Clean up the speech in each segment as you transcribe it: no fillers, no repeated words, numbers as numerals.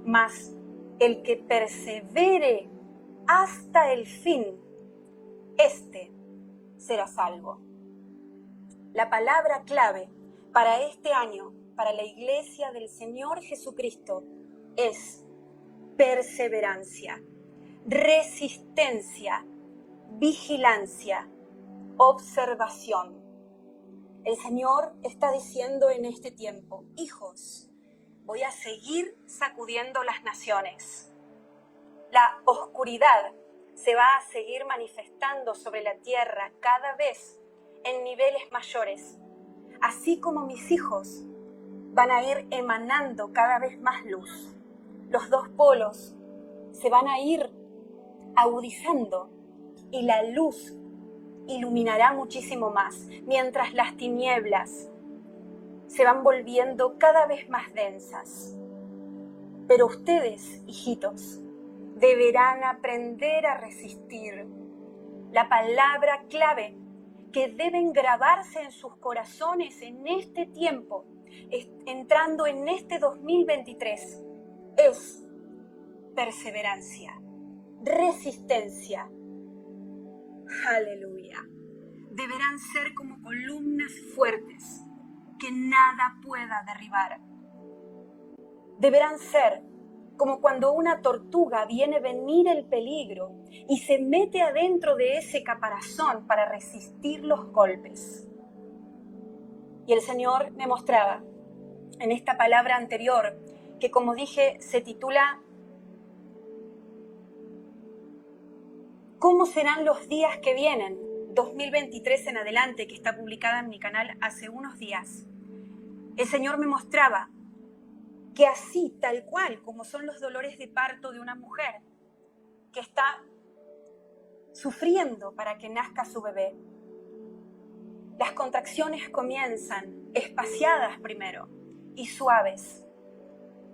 mas el que persevere hasta el fin, este será salvo. La palabra clave para este año, para la Iglesia del Señor Jesucristo, es perseverancia, resistencia, vigilancia, observación. El Señor está diciendo en este tiempo: hijos, voy a seguir sacudiendo las naciones. La oscuridad se va a seguir manifestando sobre la tierra cada vez en niveles mayores, así como mis hijos van a ir emanando cada vez más luz. Los dos polos se van a ir agudizando y la luz iluminará muchísimo más, mientras las tinieblas se van volviendo cada vez más densas. Pero ustedes, hijitos, deberán aprender a resistir. La palabra clave que deben grabarse en sus corazones en este tiempo, entrando en este 2023, es perseverancia, resistencia. Aleluya. Deberán ser como columnas fuertes que nada pueda derribar. Deberán ser como cuando una tortuga viene venir el peligro y se mete adentro de ese caparazón para resistir los golpes. Y el Señor me mostraba en esta palabra anterior, que como dije se titula ¿Cómo serán los días que vienen? 2023 en adelante, que está publicada en mi canal hace unos días. El Señor me mostraba que así, tal cual como son los dolores de parto de una mujer que está sufriendo para que nazca su bebé, las contracciones comienzan espaciadas primero y suaves,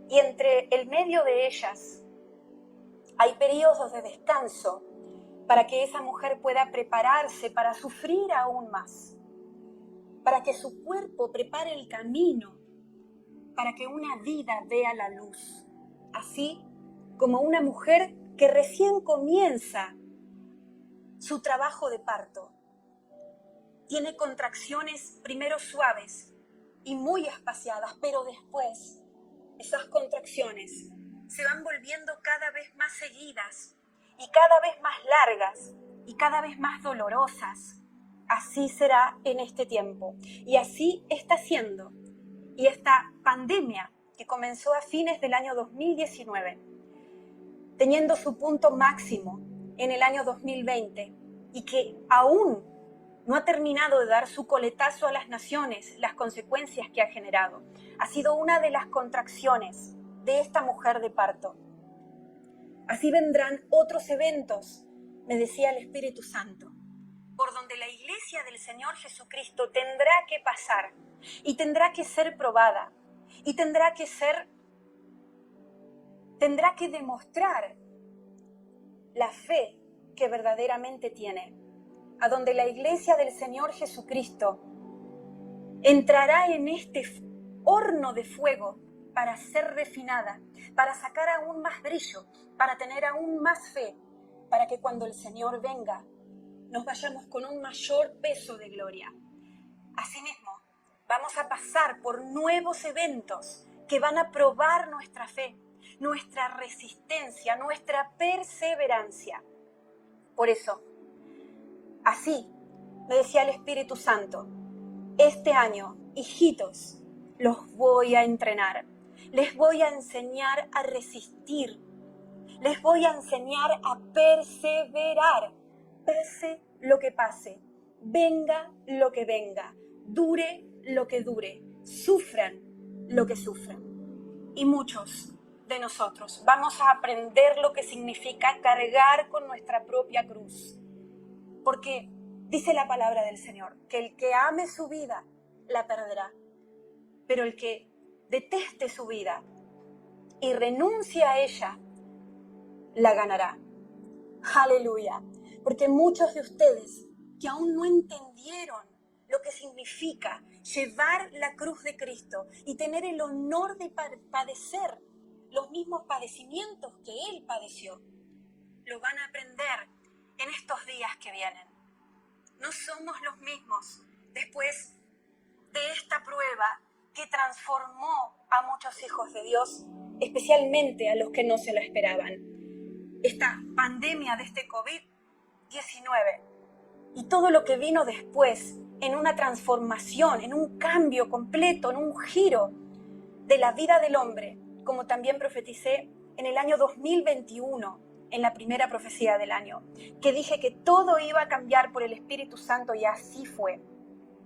y entre el medio de ellas hay periodos de descanso para que esa mujer pueda prepararse para sufrir aún más, para que su cuerpo prepare el camino, para que una vida vea la luz, así como una mujer que recién comienza su trabajo de parto. Tiene contracciones primero suaves y muy espaciadas, pero después esas contracciones se van volviendo cada vez más seguidas y cada vez más largas y cada vez más dolorosas. Así será en este tiempo y así está siendo. Y esta pandemia que comenzó a fines del año 2019, teniendo su punto máximo en el año 2020 y que aún no ha terminado de dar su coletazo a las naciones, las consecuencias que ha generado, ha sido una de las contracciones de esta mujer de parto. Así vendrán otros eventos, me decía el Espíritu Santo, por donde la Iglesia del Señor Jesucristo tendrá que pasar y tendrá que ser probada y tendrá que demostrar la fe que verdaderamente tiene, a donde la Iglesia del Señor Jesucristo entrará en este horno de fuego para ser refinada, para sacar aún más brillo, para tener aún más fe, para que cuando el Señor venga nos vayamos con un mayor peso de gloria. Asimismo, vamos a pasar por nuevos eventos que van a probar nuestra fe, nuestra resistencia, nuestra perseverancia. Por eso, así me decía el Espíritu Santo, este año, hijitos, los voy a entrenar, les voy a enseñar a resistir, les voy a enseñar a perseverar, pase lo que pase, venga lo que venga, dure lo que dure, sufran lo que sufran. Y muchos de nosotros vamos a aprender lo que significa cargar con nuestra propia cruz. Porque dice la palabra del Señor, que el que ame su vida, la perderá. Pero el que deteste su vida y renuncie a ella, la ganará. Aleluya. Porque muchos de ustedes que aún no entendieron lo que significa llevar la cruz de Cristo y tener el honor de padecer los mismos padecimientos que Él padeció. Lo van a aprender en estos días que vienen. No somos los mismos después de esta prueba que transformó a muchos hijos de Dios, especialmente a los que no se lo esperaban. Esta pandemia de este COVID-19 y todo lo que vino después en una transformación, en un cambio completo, en un giro de la vida del hombre, como también profeticé en el año 2021, en la primera profecía del año, que dije que todo iba a cambiar por el Espíritu Santo, y así fue.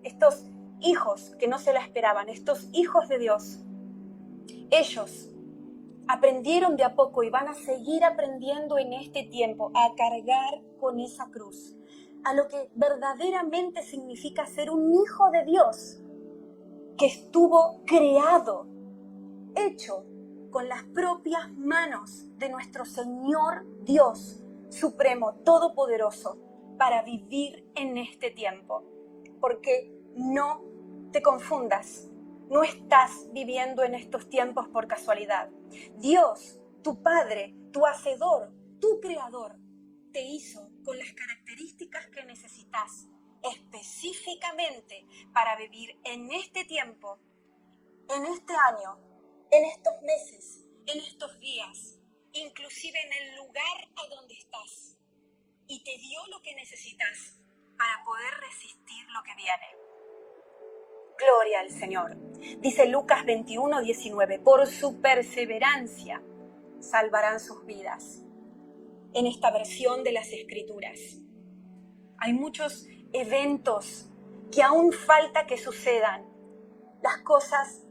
Estos hijos que no se la esperaban, estos hijos de Dios, ellos aprendieron de a poco y van a seguir aprendiendo en este tiempo a cargar con esa cruz, a lo que verdaderamente significa ser un hijo de Dios, que estuvo creado, hecho con las propias manos de nuestro Señor Dios Supremo, Todopoderoso, para vivir en este tiempo. Porque no te confundas, no estás viviendo en estos tiempos por casualidad. Dios, tu Padre, tu Hacedor, tu Creador, te hizo con las características que necesitas específicamente para vivir en este tiempo, en este año, en estos meses, en estos días, inclusive en el lugar a donde estás. Y te dio lo que necesitas para poder resistir lo que viene. Gloria al Señor. Dice Lucas 21:19, por su perseverancia salvarán sus vidas. En esta versión de las Escrituras hay muchos eventos que aún falta que sucedan. Las cosas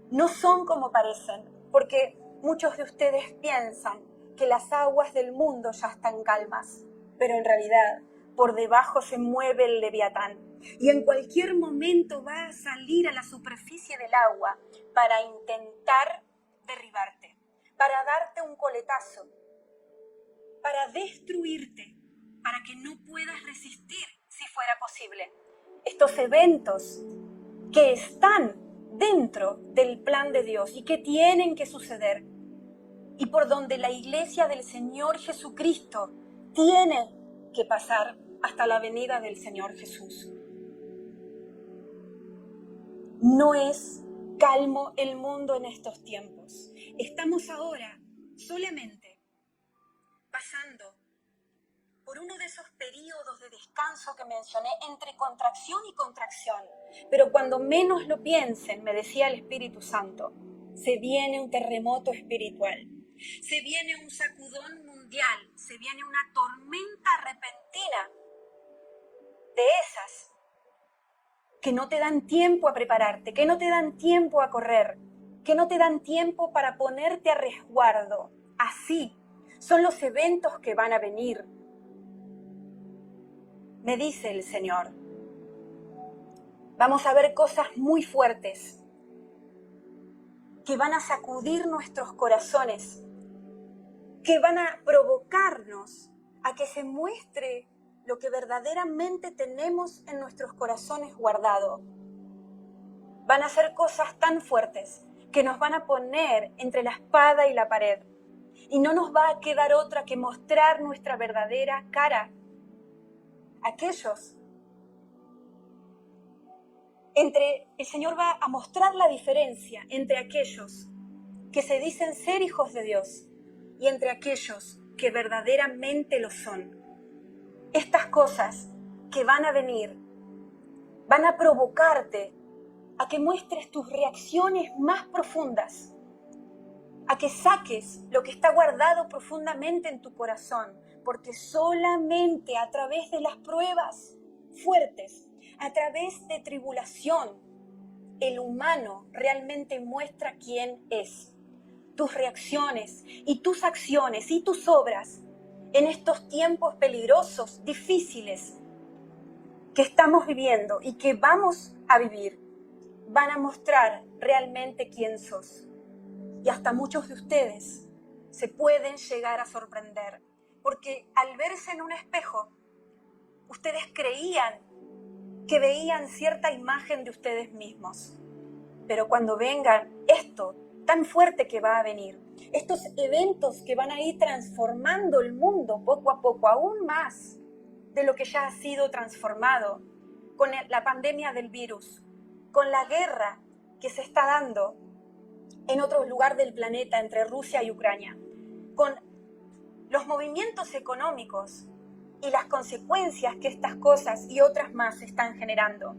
no son como parecen, porque muchos de ustedes piensan que las aguas del mundo ya están calmas, pero en realidad por debajo se mueve el Leviatán y en cualquier momento va a salir a la superficie del agua para intentar derribarte, para darte un coletazo, para destruirte, para que no puedas resistir si fuera posible. Estos eventos que están dentro del plan de Dios y que tienen que suceder, y por donde la iglesia del Señor Jesucristo tiene que pasar hasta la venida del Señor Jesús. No es calmo el mundo en estos tiempos. Estamos ahora solamente pasando por uno de esos periodos de descanso que mencioné, entre contracción y contracción. Pero cuando menos lo piensen, me decía el Espíritu Santo, se viene un terremoto espiritual, se viene un sacudón mundial, se viene una tormenta repentina de esas que no te dan tiempo a prepararte, que no te dan tiempo a correr, que no te dan tiempo para ponerte a resguardo. Así son los eventos que van a venir. Me dice el Señor, vamos a ver cosas muy fuertes que van a sacudir nuestros corazones, que van a provocarnos a que se muestre lo que verdaderamente tenemos en nuestros corazones guardado. Van a ser cosas tan fuertes que nos van a poner entre la espada y la pared, y no nos va a quedar otra que mostrar nuestra verdadera cara. El Señor va a mostrar la diferencia entre aquellos que se dicen ser hijos de Dios y entre aquellos que verdaderamente lo son. Estas cosas que van a venir van a provocarte a que muestres tus reacciones más profundas, a que saques lo que está guardado profundamente en tu corazón, porque solamente a través de las pruebas fuertes, a través de tribulación, el humano realmente muestra quién es. Tus reacciones y tus acciones y tus obras en estos tiempos peligrosos, difíciles que estamos viviendo y que vamos a vivir, van a mostrar realmente quién sos. Y hasta muchos de ustedes se pueden llegar a sorprender, porque al verse en un espejo, ustedes creían que veían cierta imagen de ustedes mismos. Pero cuando venga esto tan fuerte que va a venir, estos eventos que van a ir transformando el mundo poco a poco, aún más de lo que ya ha sido transformado con la pandemia del virus, con la guerra que se está dando en otro lugar del planeta entre Rusia y Ucrania, con los movimientos económicos y las consecuencias que estas cosas y otras más están generando.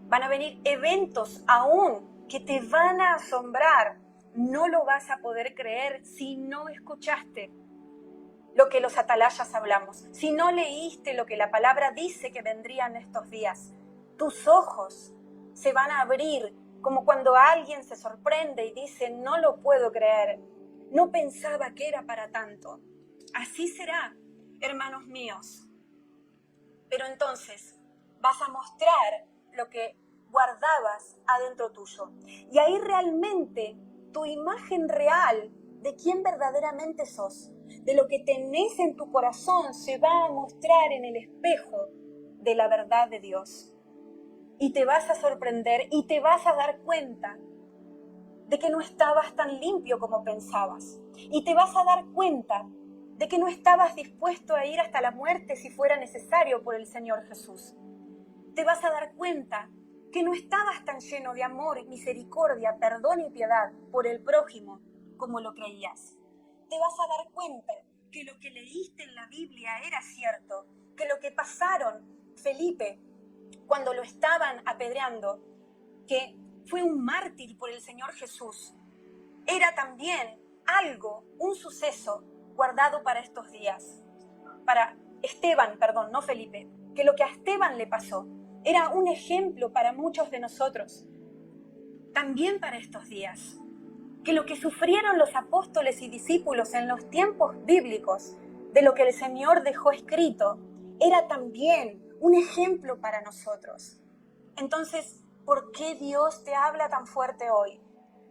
Van a venir eventos aún que te van a asombrar. No lo vas a poder creer si no escuchaste lo que los atalayas hablamos, si no leíste lo que la palabra dice que vendrían estos días. Tus ojos se van a abrir como cuando alguien se sorprende y dice, no lo puedo creer, no pensaba que era para tanto. Así será, hermanos míos. Pero entonces vas a mostrar lo que guardabas adentro tuyo. Y ahí realmente tu imagen real de quién verdaderamente sos, de lo que tenés en tu corazón, se va a mostrar en el espejo de la verdad de Dios. Y te vas a sorprender y te vas a dar cuenta de que no estabas tan limpio como pensabas. Y te vas a dar cuenta de que no estabas dispuesto a ir hasta la muerte si fuera necesario por el Señor Jesús. Te vas a dar cuenta que no estabas tan lleno de amor, misericordia, perdón y piedad por el prójimo como lo creías. Te vas a dar cuenta que lo que leíste en la Biblia era cierto, que lo que pasaron Felipe cuando lo estaban apedreando, que fue un mártir por el Señor Jesús, era también algo, un suceso guardado para estos días. Para Esteban, perdón, no Felipe, que lo que a Esteban le pasó era un ejemplo para muchos de nosotros, también para estos días. Que lo que sufrieron los apóstoles y discípulos en los tiempos bíblicos, de lo que el Señor dejó escrito, era también un ejemplo para nosotros. Entonces, ¿por qué Dios te habla tan fuerte hoy?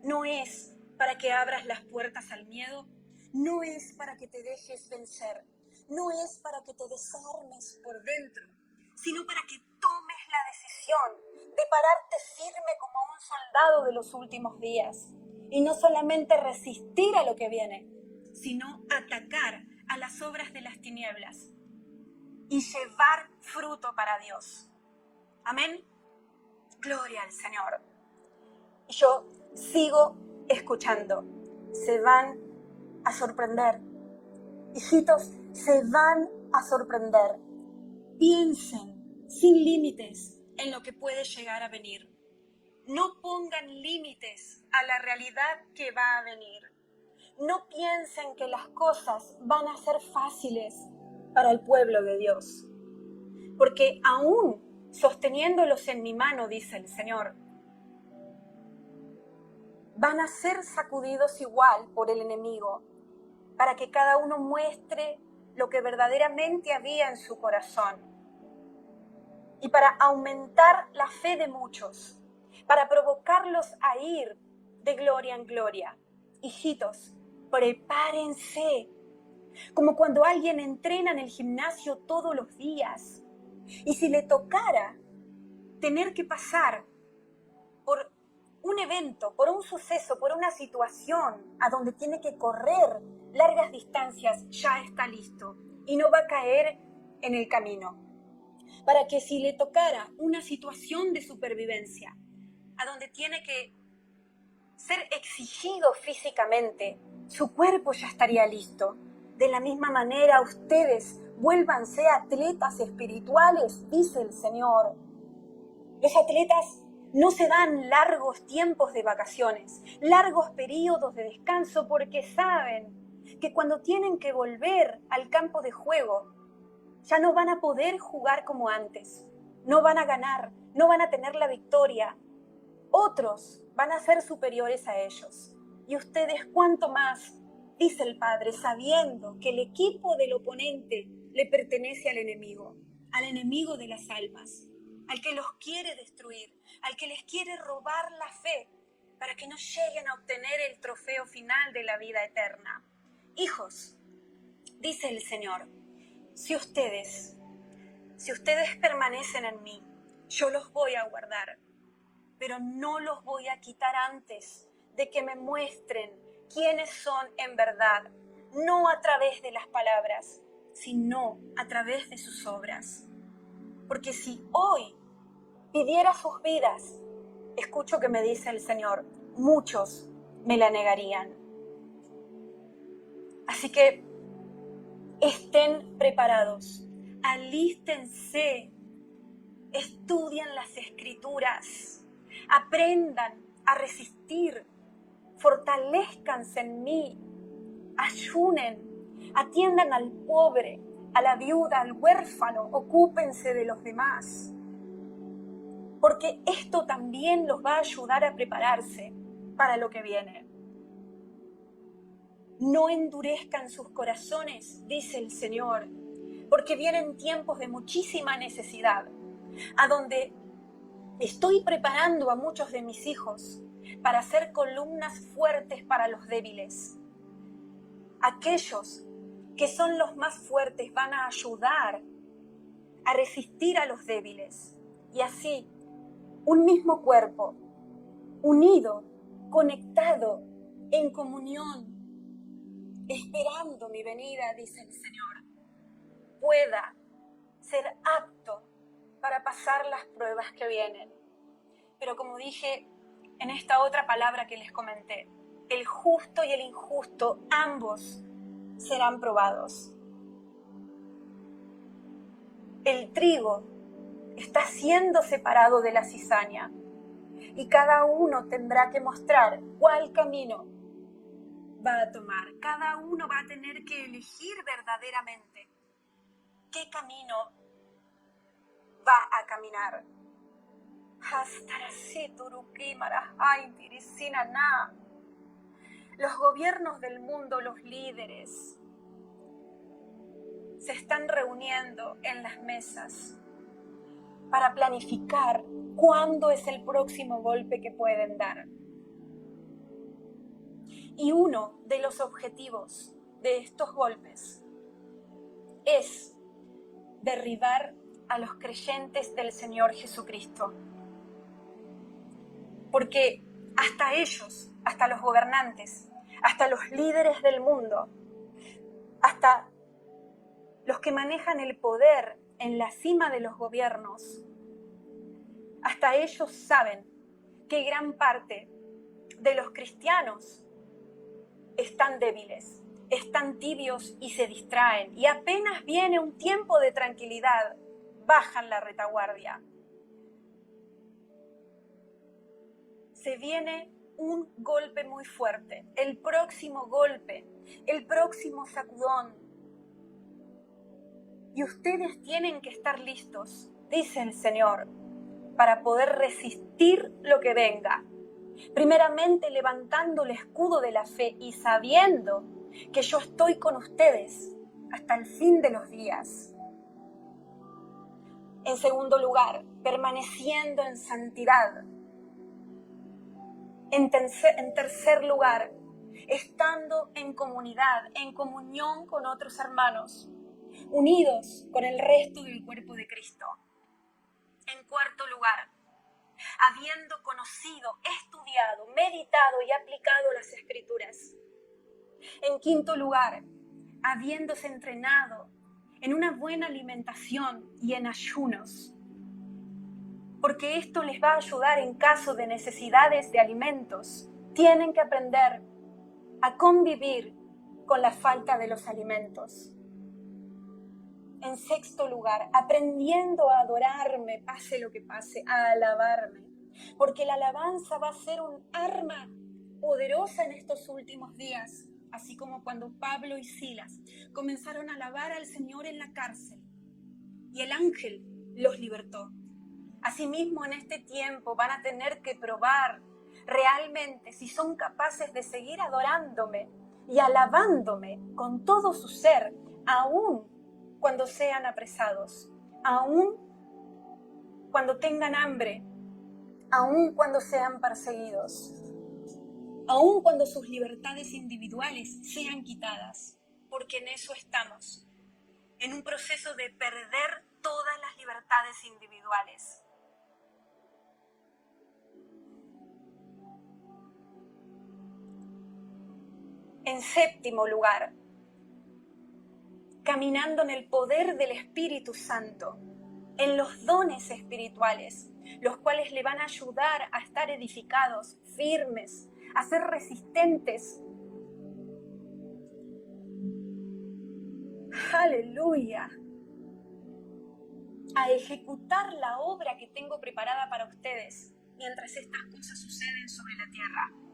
No es para que abras las puertas al miedo, no es para que te dejes vencer, no es para que te desarmes por dentro, sino para que tomes la decisión de pararte firme como un soldado de los últimos días y no solamente resistir a lo que viene, sino atacar a las obras de las tinieblas y llevar fruto para Dios. Amén. Gloria al Señor. Y yo sigo escuchando. Se van a sorprender. Hijitos, se van a sorprender. Piensen sin límites en lo que puede llegar a venir. No pongan límites a la realidad que va a venir. No piensen que las cosas van a ser fáciles para el pueblo de Dios. Porque aún sosteniéndolos en mi mano, dice el Señor, van a ser sacudidos igual por el enemigo, para que cada uno muestre lo que verdaderamente había en su corazón. Y para aumentar la fe de muchos, para provocarlos a ir de gloria en gloria. Hijitos, prepárense, como cuando alguien entrena en el gimnasio todos los días. Y si le tocara tener que pasar por un evento, por un suceso, por una situación a donde tiene que correr largas distancias, ya está listo y no va a caer en el camino. Para que si le tocara una situación de supervivencia, a donde tiene que ser exigido físicamente, su cuerpo ya estaría listo. De la misma manera, ustedes vuélvanse atletas espirituales, dice el Señor. Los atletas no se dan largos tiempos de vacaciones, largos periodos de descanso, porque saben que cuando tienen que volver al campo de juego, ya no van a poder jugar como antes, no van a ganar, no van a tener la victoria. Otros van a ser superiores a ellos. Y ustedes cuánto más, dice el Padre, sabiendo que el equipo del oponente le pertenece al enemigo de las almas, al que los quiere destruir, al que les quiere robar la fe para que no lleguen a obtener el trofeo final de la vida eterna. Hijos, dice el Señor, si ustedes permanecen en mí, yo los voy a guardar, pero no los voy a quitar antes de que me muestren quiénes son en verdad, no a través de las palabras, sino a través de sus obras. Porque si hoy pidiera sus vidas, escucho que me dice el Señor, muchos me la negarían. Así que estén preparados, alístense, estudien las Escrituras, aprendan a resistir, fortalezcanse en mí, ayunen, atiendan al pobre, a la viuda, al huérfano, ocúpense de los demás. Porque esto también los va a ayudar a prepararse para lo que viene. No endurezcan sus corazones, dice el Señor, porque vienen tiempos de muchísima necesidad, a donde estoy preparando a muchos de mis hijos para ser columnas fuertes para los débiles. Aquellos que son los más fuertes van a ayudar a resistir a los débiles. Y así, un mismo cuerpo, unido, conectado, en comunión, esperando mi venida, dice el Señor, pueda ser apto para pasar las pruebas que vienen. Pero como dije en esta otra palabra que les comenté, el justo y el injusto, ambos serán probados. El trigo está siendo separado de la cizaña y cada uno tendrá que mostrar cuál camino va a tomar. Cada uno va a tener que elegir verdaderamente qué camino va a caminar. Los gobiernos del mundo, los líderes, se están reuniendo en las mesas para planificar cuándo es el próximo golpe que pueden dar. Y uno de los objetivos de estos golpes es derribar a los creyentes del Señor Jesucristo. Porque hasta ellos, hasta los gobernantes, hasta los líderes del mundo, hasta los que manejan el poder en la cima de los gobiernos, hasta ellos saben que gran parte de los cristianos están débiles, están tibios y se distraen. Y apenas viene un tiempo de tranquilidad, bajan la retaguardia. Se viene un golpe muy fuerte, el próximo golpe, el próximo sacudón. Y ustedes tienen que estar listos, dice el Señor, para poder resistir lo que venga. Primeramente levantando el escudo de la fe y sabiendo que yo estoy con ustedes hasta el fin de los días. En segundo lugar, permaneciendo en santidad. En tercer lugar, estando en comunidad, en comunión con otros hermanos, unidos con el resto del cuerpo de Cristo. En cuarto lugar, habiendo conocido, estudiado, meditado y aplicado las Escrituras. En quinto lugar, habiéndose entrenado en una buena alimentación y en ayunos, porque esto les va a ayudar en caso de necesidades de alimentos. Tienen que aprender a convivir con la falta de los alimentos. En sexto lugar, aprendiendo a adorarme, pase lo que pase, a alabarme, porque la alabanza va a ser un arma poderosa en estos últimos días, así como cuando Pablo y Silas comenzaron a alabar al Señor en la cárcel y el ángel los libertó. Asimismo, en este tiempo van a tener que probar realmente si son capaces de seguir adorándome y alabándome con todo su ser, aún cuando sean apresados, aún cuando tengan hambre, aún cuando sean perseguidos, aún cuando sus libertades individuales sean quitadas, porque en eso estamos, en un proceso de perder todas las libertades individuales. En séptimo lugar, caminando en el poder del Espíritu Santo, en los dones espirituales, los cuales le van a ayudar a estar edificados, firmes, a ser resistentes. ¡Aleluya! A ejecutar la obra que tengo preparada para ustedes mientras estas cosas suceden sobre la tierra.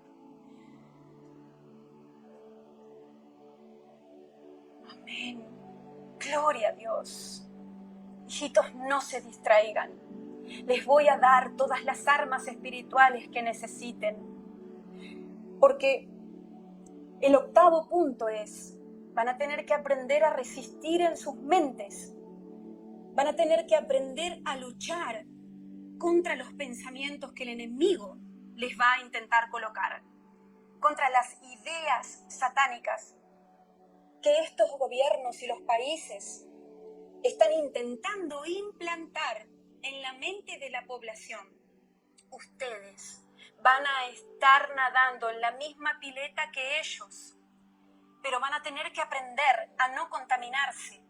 Amén. Gloria a Dios. Hijitos, no se distraigan. Les voy a dar todas las armas espirituales que necesiten. Porque el octavo punto es, van a tener que aprender a resistir en sus mentes. Van a tener que aprender a luchar contra los pensamientos que el enemigo les va a intentar colocar. Contra las ideas satánicas que estos gobiernos y los países están intentando implantar en la mente de la población. Ustedes van a estar nadando en la misma pileta que ellos, pero van a tener que aprender a no contaminarse.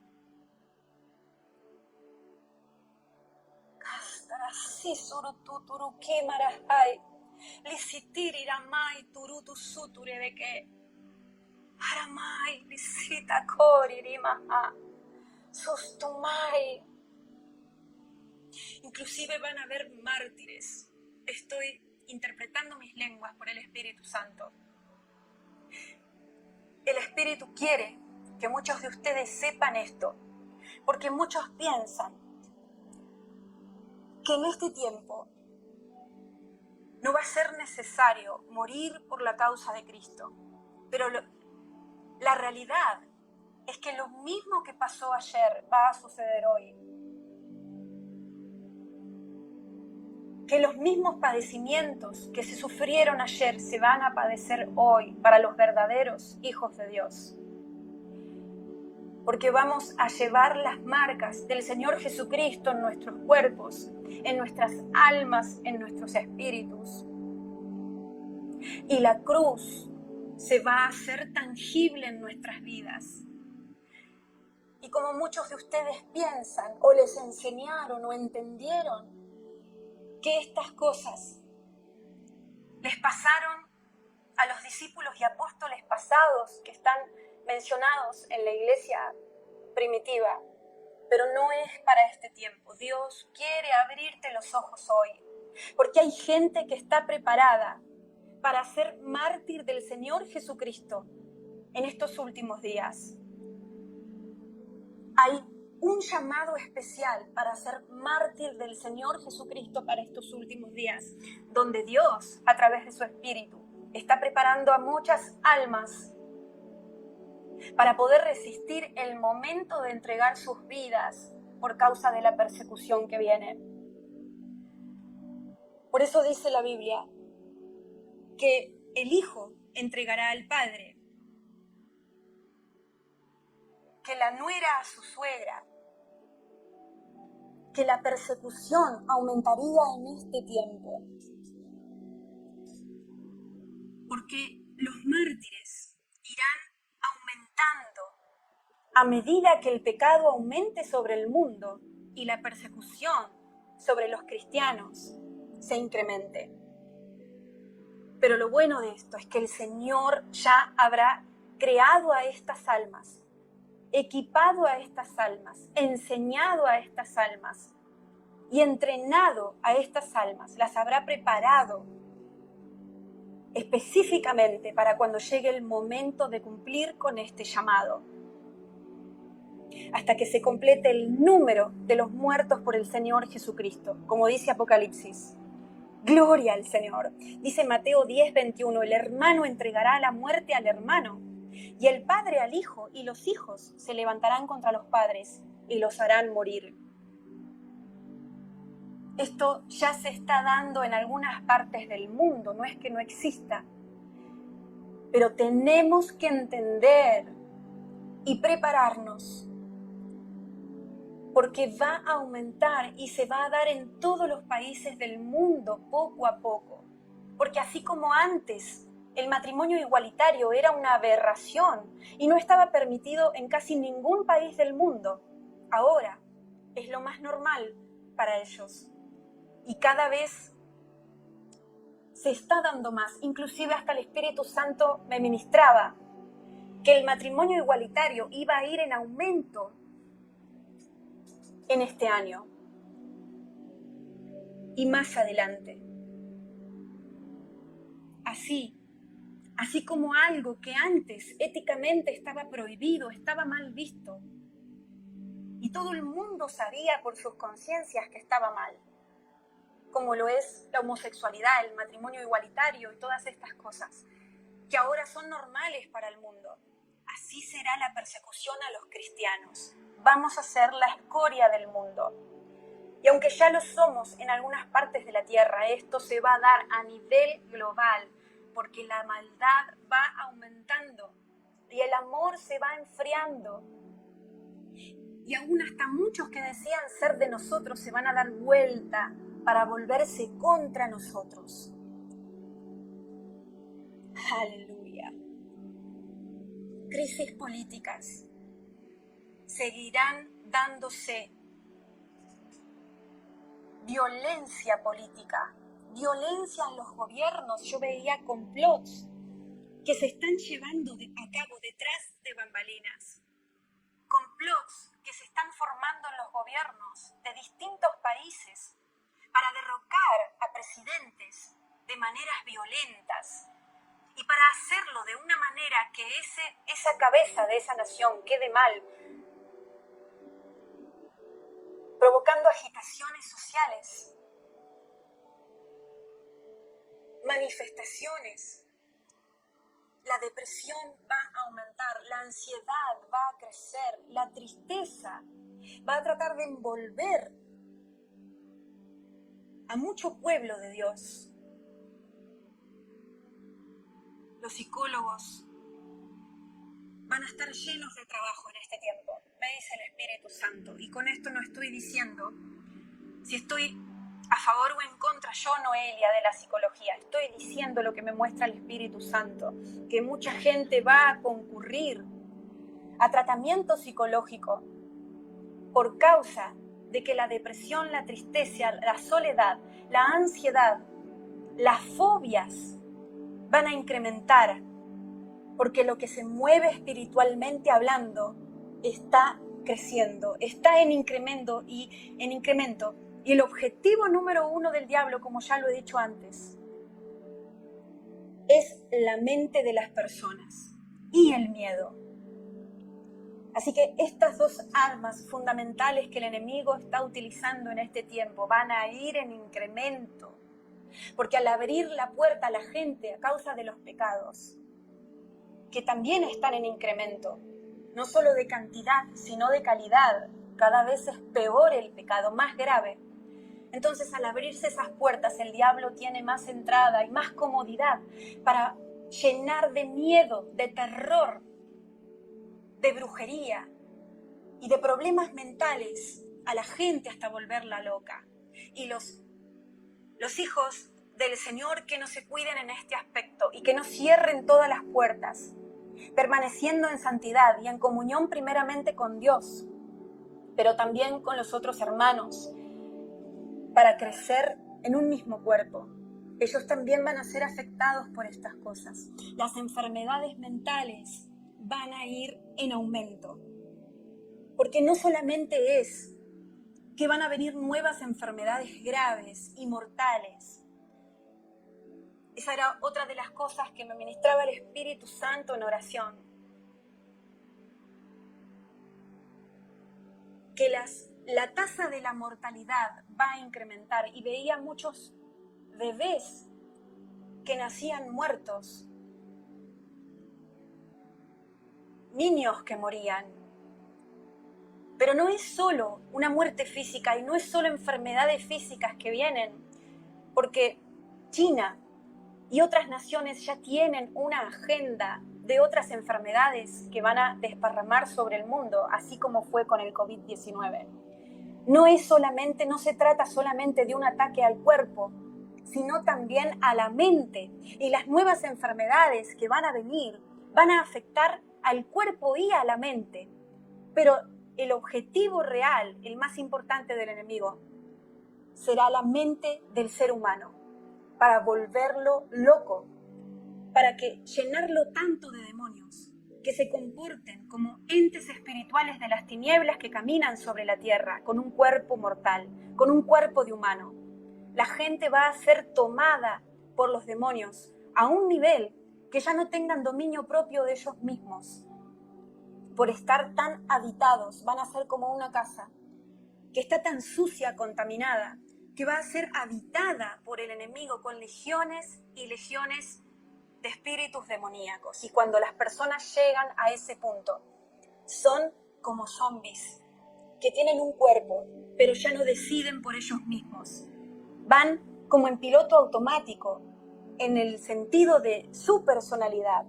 Inclusive van a haber mártires. Estoy interpretando mis lenguas por el Espíritu Santo. El Espíritu quiere que muchos de ustedes sepan esto, porque muchos piensan que en este tiempo no va a ser necesario morir por la causa de Cristo. Pero la realidad es que lo mismo que pasó ayer va a suceder hoy. Que los mismos padecimientos que se sufrieron ayer se van a padecer hoy para los verdaderos hijos de Dios. Porque vamos a llevar las marcas del Señor Jesucristo en nuestros cuerpos, en nuestras almas, en nuestros espíritus. Y la cruz se va a hacer tangible en nuestras vidas. Y como muchos de ustedes piensan, o les enseñaron, o entendieron, que estas cosas les pasaron a los discípulos y apóstoles pasados que están mencionados en la iglesia primitiva, pero no es para este tiempo. Dios quiere abrirte los ojos hoy, porque hay gente que está preparada para ser mártir del Señor Jesucristo en estos últimos días. Hay un llamado especial para ser mártir del Señor Jesucristo para estos últimos días, donde Dios, a través de su Espíritu, está preparando a muchas almas para poder resistir el momento de entregar sus vidas por causa de la persecución que viene. Por eso dice la Biblia que el Hijo entregará al Padre, que la nuera a su suegra, que la persecución aumentaría en este tiempo. Porque los mártires irán aumentando a medida que el pecado aumente sobre el mundo y la persecución sobre los cristianos se incremente. Pero lo bueno de esto es que el Señor ya habrá creado a estas almas, equipado a estas almas, enseñado a estas almas y entrenado a estas almas, las habrá preparado específicamente para cuando llegue el momento de cumplir con este llamado, hasta que se complete el número de los muertos por el Señor Jesucristo, como dice Apocalipsis. Gloria al Señor. Dice Mateo 10:21, el hermano entregará la muerte al hermano, y el padre al hijo, y los hijos se levantarán contra los padres y los harán morir. Esto ya se está dando en algunas partes del mundo, no es que no exista. Pero tenemos que entender y prepararnos, porque va a aumentar y se va a dar en todos los países del mundo poco a poco. Porque así como antes el matrimonio igualitario era una aberración y no estaba permitido en casi ningún país del mundo. Ahora es lo más normal para ellos. Y cada vez se está dando más. Inclusive hasta el Espíritu Santo me ministraba que el matrimonio igualitario iba a ir en aumento en este año y más adelante. Así como algo que antes éticamente estaba prohibido, estaba mal visto, y todo el mundo sabía por sus conciencias que estaba mal, como lo es la homosexualidad, el matrimonio igualitario y todas estas cosas, que ahora son normales para el mundo. Así será la persecución a los cristianos. Vamos a ser la escoria del mundo. Y aunque ya lo somos en algunas partes de la tierra, esto se va a dar a nivel global, porque la maldad va aumentando y el amor se va enfriando. Y aún hasta muchos que decían ser de nosotros se van a dar vuelta para volverse contra nosotros. Aleluya. Crisis políticas seguirán dándose. Violencia política, violencia en los gobiernos. Yo veía complots que se están llevando a cabo detrás de bambalinas. Complots que se están formando en los gobiernos de distintos países para derrocar a presidentes de maneras violentas y para hacerlo de una manera que esa cabeza de esa nación quede mal, provocando agitaciones sociales, manifestaciones. La depresión va a aumentar, la ansiedad va a crecer, la tristeza va a tratar de envolver a mucho pueblo de Dios. Los psicólogos van a estar llenos de trabajo en este tiempo, me dice el Espíritu Santo. Y con esto no estoy diciendo si estoy a favor o en contra, yo, Noelia, de la psicología. Estoy diciendo lo que me muestra el Espíritu Santo, que mucha gente va a concurrir a tratamiento psicológico por causa de que la depresión, la tristeza, la soledad, la ansiedad, las fobias van a incrementar, porque lo que se mueve espiritualmente hablando está creciendo, está en incremento y el objetivo número 1 del diablo, como ya lo he dicho antes, es la mente de las personas y el miedo. Así que estas dos armas fundamentales que el enemigo está utilizando en este tiempo van a ir en incremento, porque al abrir la puerta a la gente a causa de los pecados, que también están en incremento, no solo de cantidad, sino de calidad, cada vez es peor el pecado, más grave. Entonces, al abrirse esas puertas, el diablo tiene más entrada y más comodidad para llenar de miedo, de terror, de brujería y de problemas mentales a la gente hasta volverla loca. Y los hijos del Señor que no se cuiden en este aspecto y que no cierren todas las puertas, permaneciendo en santidad y en comunión primeramente con Dios, pero también con los otros hermanos, para crecer en un mismo cuerpo. Ellos también van a ser afectados por estas cosas. Las enfermedades mentales van a ir en aumento, porque no solamente es que van a venir nuevas enfermedades graves y mortales. Esa era otra de las cosas que me ministraba el Espíritu Santo en oración. Que la tasa de la mortalidad va a incrementar y veía muchos bebés que nacían muertos, niños que morían. Pero no es solo una muerte física y no es solo enfermedades físicas que vienen, porque China y otras naciones ya tienen una agenda de otras enfermedades que van a desparramar sobre el mundo, así como fue con el COVID-19. No se trata solamente de un ataque al cuerpo, sino también a la mente. Y las nuevas enfermedades que van a venir van a afectar al cuerpo y a la mente. Pero el objetivo real, el más importante del enemigo, será la mente del ser humano, para volverlo loco, para que llenarlo tanto de demonios, que se comporten como entes espirituales de las tinieblas que caminan sobre la tierra, con un cuerpo mortal, con un cuerpo de humano. La gente va a ser tomada por los demonios a un nivel que ya no tengan dominio propio de ellos mismos. Por estar tan habitados, van a ser como una casa que está tan sucia, contaminada, que va a ser habitada por el enemigo con legiones y legiones de espíritus demoníacos. Y cuando las personas llegan a ese punto, son como zombies, que tienen un cuerpo, pero ya no deciden por ellos mismos. Van como en piloto automático, en el sentido de su personalidad,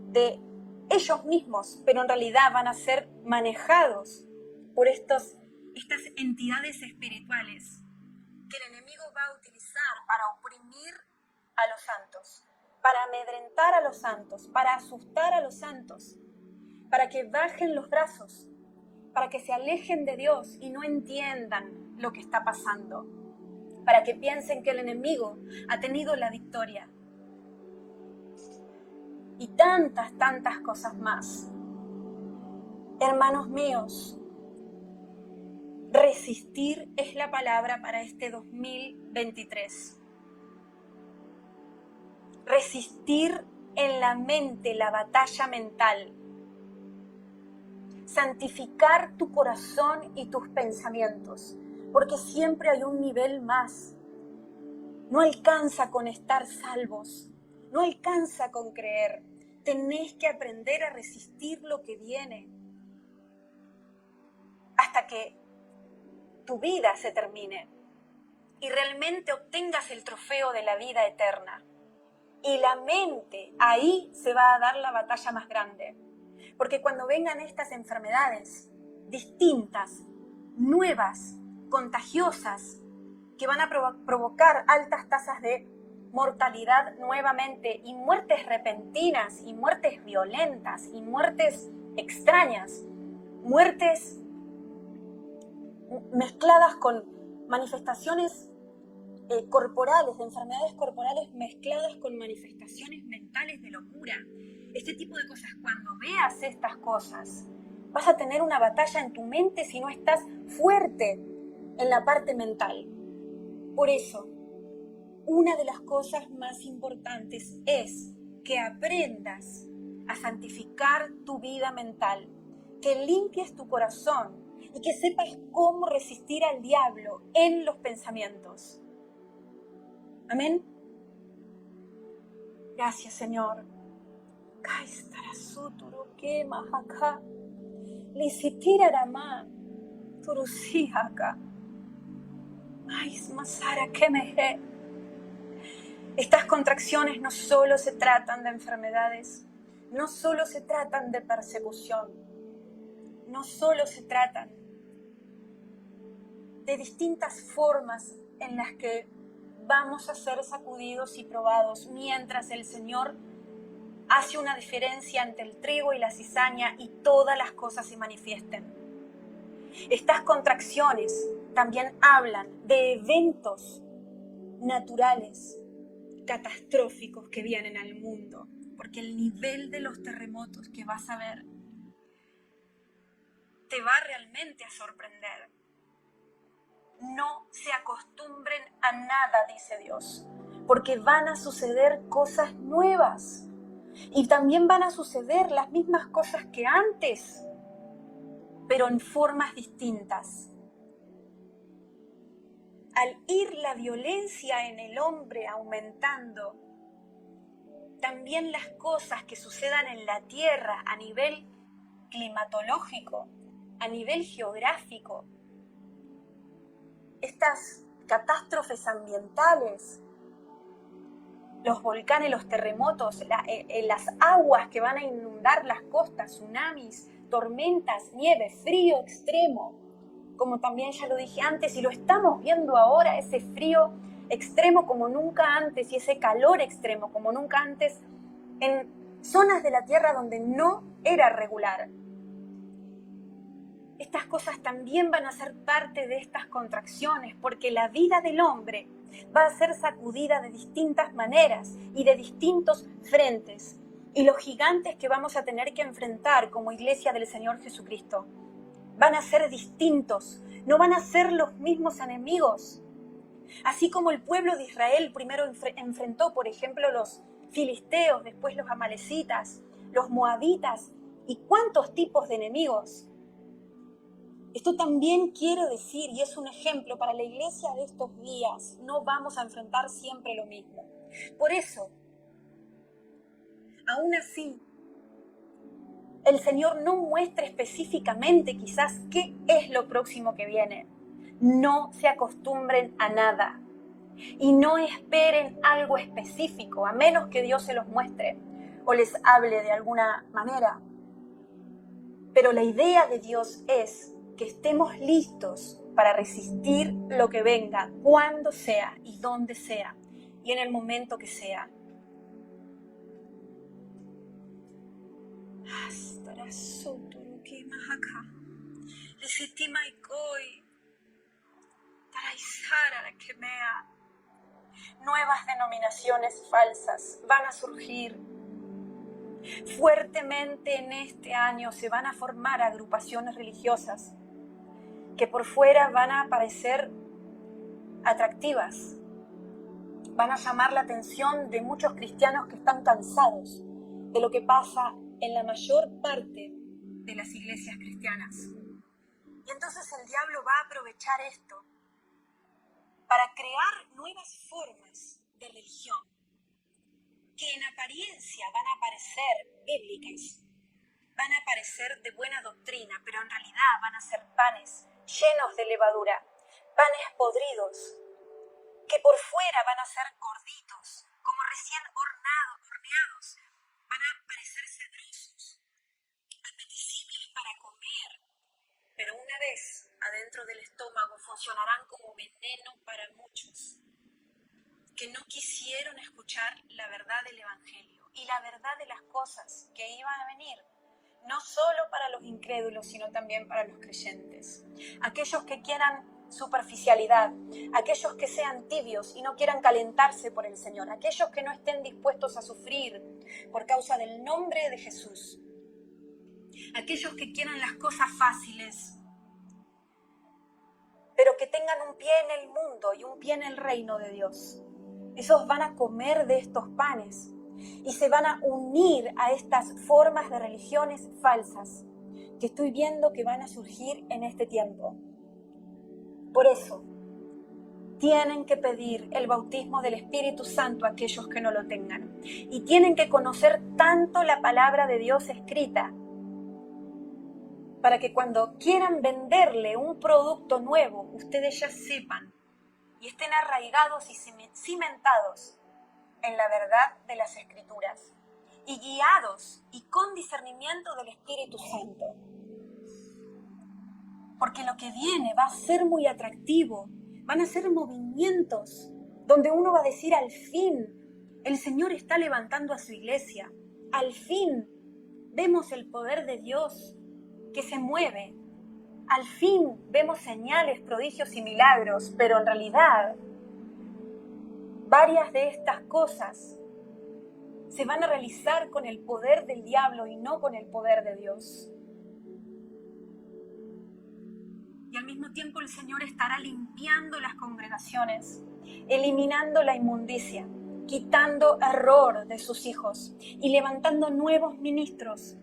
de ellos mismos, pero en realidad van a ser manejados por estas entidades espirituales que el enemigo va a utilizar para oprimir a los santos, para amedrentar a los santos, para asustar a los santos, para que bajen los brazos, para que se alejen de Dios y no entiendan lo que está pasando, para que piensen que el enemigo ha tenido la victoria. Y tantas cosas más. Hermanos míos, resistir es la palabra para este 2023. Resistir en la mente la batalla mental. Santificar tu corazón y tus pensamientos, porque siempre hay un nivel más. No alcanza con estar salvos, no alcanza con creer. Tenés que aprender a resistir lo que viene hasta que tu vida se termine y realmente obtengas el trofeo de la vida eterna. Y la mente, ahí se va a dar la batalla más grande. Porque cuando vengan estas enfermedades distintas, nuevas, contagiosas, que van a provocar altas tasas de mortalidad nuevamente y muertes repentinas y muertes violentas y muertes extrañas, muertes mezcladas con manifestaciones corporales, de enfermedades corporales mezcladas con manifestaciones mentales de locura. Este tipo de cosas, cuando veas estas cosas, vas a tener una batalla en tu mente si no estás fuerte en la parte mental. Por eso, una de las cosas más importantes es que aprendas a santificar tu vida mental, que limpies tu corazón y que sepas cómo resistir al diablo en los pensamientos. Amén. Gracias, Señor. Kaistarasuturu que mahaka. Lisitirarama. Turusihaka. Masara que meje. Estas contracciones no solo se tratan de enfermedades, no solo se tratan de persecución, no solo se tratan de distintas formas en las que vamos a ser sacudidos y probados mientras el Señor hace una diferencia entre el trigo y la cizaña y todas las cosas se manifiesten. Estas contracciones también hablan de eventos naturales, catastróficos que vienen al mundo, porque el nivel de los terremotos que vas a ver te va realmente a sorprender. No se acostumbren a nada, dice Dios, porque van a suceder cosas nuevas y también van a suceder las mismas cosas que antes, pero en formas distintas. Al ir la violencia en el hombre aumentando, también las cosas que sucedan en la tierra a nivel climatológico, a nivel geográfico, estas catástrofes ambientales, los volcanes, los terremotos, las aguas que van a inundar las costas, tsunamis, tormentas, nieve, frío extremo, como también ya lo dije antes y lo estamos viendo ahora, ese frío extremo como nunca antes y ese calor extremo como nunca antes en zonas de la tierra donde no era regular. Estas cosas también van a ser parte de estas contracciones, porque la vida del hombre va a ser sacudida de distintas maneras y de distintos frentes. Y los gigantes que vamos a tener que enfrentar como iglesia del Señor Jesucristo van a ser distintos, no van a ser los mismos enemigos. Así como el pueblo de Israel primero enfrentó, por ejemplo, los filisteos, después los amalecitas, los moabitas y cuántos tipos de enemigos. Esto también quiere decir, y es un ejemplo para la iglesia de estos días, no vamos a enfrentar siempre lo mismo. Por eso, aún así, el Señor no muestra específicamente quizás qué es lo próximo que viene. No se acostumbren a nada y no esperen algo específico, a menos que Dios se los muestre o les hable de alguna manera. Pero la idea de Dios es que estemos listos para resistir lo que venga, cuando sea y donde sea, y en el momento que sea. Nuevas denominaciones falsas van a surgir. Fuertemente en este año se van a formar agrupaciones religiosas que por fuera van a parecer atractivas, van a llamar la atención de muchos cristianos que están cansados de lo que pasa en la mayor parte de las iglesias cristianas. Y entonces el diablo va a aprovechar esto para crear nuevas formas de religión que en apariencia van a parecer bíblicas, van a parecer de buena doctrina, pero en realidad van a ser panes llenos de levadura, panes podridos, que por fuera van a ser gorditos, como recién horneados, van a parecer sabrosos, apetecibles para comer, pero una vez adentro del estómago funcionarán como veneno para muchos que no quisieron escuchar la verdad del Evangelio y la verdad de las cosas que iban a venir, no solo para los incrédulos, sino también para los creyentes. Aquellos que quieran superficialidad, aquellos que sean tibios y no quieran calentarse por el Señor, aquellos que no estén dispuestos a sufrir por causa del nombre de Jesús, aquellos que quieran las cosas fáciles, pero que tengan un pie en el mundo y un pie en el reino de Dios. Esos van a comer de estos panes y se van a unir a estas formas de religiones falsas que estoy viendo que van a surgir en este tiempo. Por eso, tienen que pedir el bautismo del Espíritu Santo a aquellos que no lo tengan. Y tienen que conocer tanto la palabra de Dios escrita para que cuando quieran venderle un producto nuevo, ustedes ya sepan y estén arraigados y cimentados en la verdad de las Escrituras y guiados y con discernimiento del Espíritu Santo. Porque lo que viene va a ser muy atractivo, van a ser movimientos donde uno va a decir: al fin, el Señor está levantando a su iglesia, al fin vemos el poder de Dios que se mueve, al fin vemos señales, prodigios y milagros, pero en realidad varias de estas cosas se van a realizar con el poder del diablo y no con el poder de Dios. Y al mismo tiempo el Señor estará limpiando las congregaciones, eliminando la inmundicia, quitando error de sus hijos y levantando nuevos ministros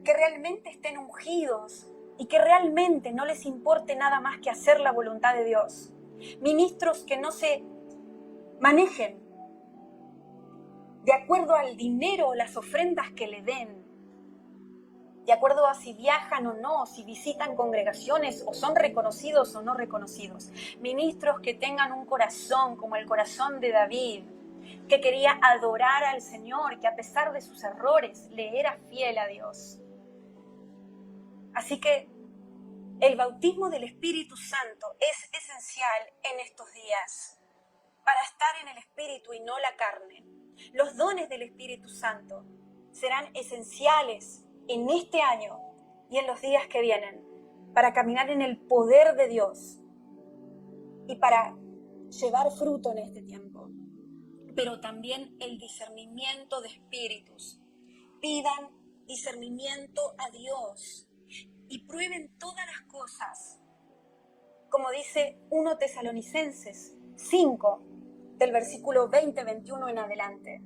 que realmente estén ungidos y que realmente no les importe nada más que hacer la voluntad de Dios. Ministros que no se manejen de acuerdo al dinero o las ofrendas que le den, de acuerdo a si viajan o no, si visitan congregaciones o son reconocidos o no reconocidos. Ministros que tengan un corazón como el corazón de David, que quería adorar al Señor, que a pesar de sus errores le era fiel a Dios. Así que el bautismo del Espíritu Santo es esencial en estos días. para estar en el Espíritu y no la carne. Los dones del Espíritu Santo serán esenciales en este año y en los días que vienen para caminar en el poder de Dios y para llevar fruto en este tiempo. Pero también el discernimiento de espíritus. Pidan discernimiento a Dios y prueben todas las cosas. Como dice 1 Tesalonicenses 5, del versículo 20-21 en adelante.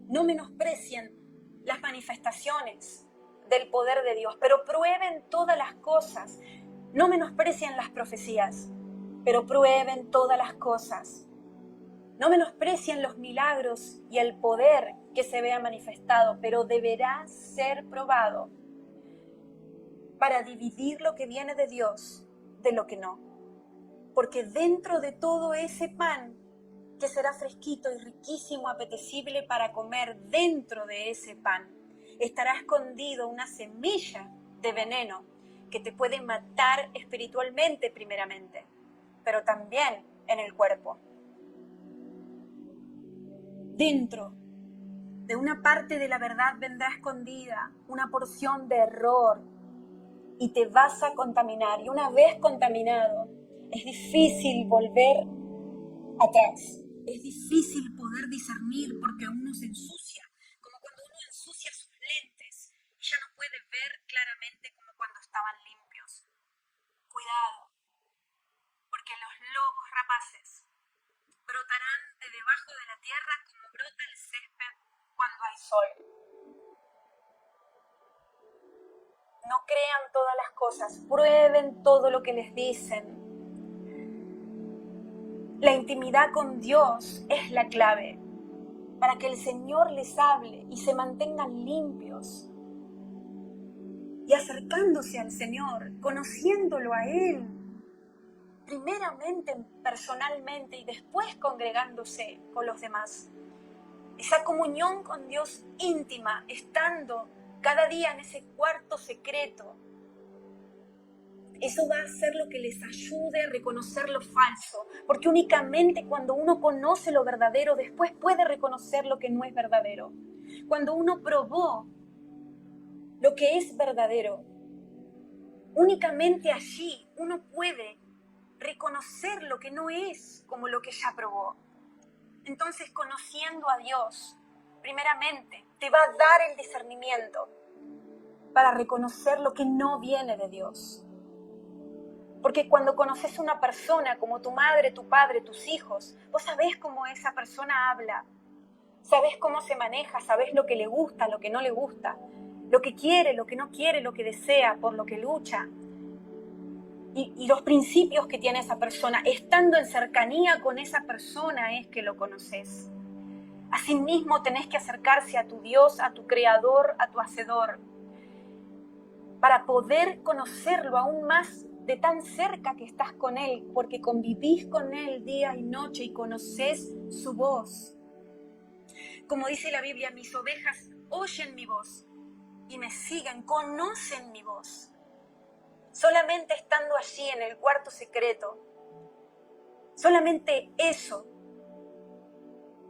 No menosprecien las manifestaciones del poder de Dios, pero prueben todas las cosas. No menosprecien las profecías, pero prueben todas las cosas. No menosprecien los milagros y el poder que se vea manifestado, pero deberá ser probado para dividir lo que viene de Dios de lo que no. Porque dentro de todo ese pan, que será fresquito y riquísimo, apetecible para comer, dentro de ese pan estará escondido una semilla de veneno que te puede matar espiritualmente primeramente, pero también en el cuerpo. Dentro de una parte de la verdad vendrá escondida una porción de error y te vas a contaminar. Y una vez contaminado, es difícil volver atrás. Es difícil poder discernir porque uno se ensucia, como cuando uno ensucia sus lentes y ya no puede ver claramente como cuando estaban limpios. Cuidado, porque los lobos rapaces brotarán de debajo de la tierra como brota el césped cuando hay sol. No crean todas las cosas, prueben todo lo que les dicen. La intimidad con Dios es la clave para que el Señor les hable y se mantengan limpios. Y acercándose al Señor, conociéndolo a Él, primeramente personalmente y después congregándose con los demás. Esa comunión con Dios íntima, estando cada día en ese cuarto secreto, eso va a ser lo que les ayude a reconocer lo falso, porque únicamente cuando uno conoce lo verdadero, después puede reconocer lo que no es verdadero. Cuando uno probó lo que es verdadero, únicamente allí uno puede reconocer lo que no es como lo que ya probó. Entonces, conociendo a Dios, primeramente, te va a dar el discernimiento para reconocer lo que no viene de Dios. Porque cuando conoces a una persona como tu madre, tu padre, tus hijos, vos sabés cómo esa persona habla, sabés cómo se maneja, sabés lo que le gusta, lo que no le gusta, lo que quiere, lo que no quiere, lo que desea, por lo que lucha. Y los principios que tiene esa persona, estando en cercanía con esa persona es que lo conoces. Asimismo tenés que acercarse a tu Dios, a tu Creador, a tu Hacedor, para poder conocerlo aún más de tan cerca que estás con Él, porque convivís con Él día y noche y conoces su voz. Como dice la Biblia, mis ovejas oyen mi voz y me siguen, conocen mi voz. Solamente estando allí en el cuarto secreto, solamente eso,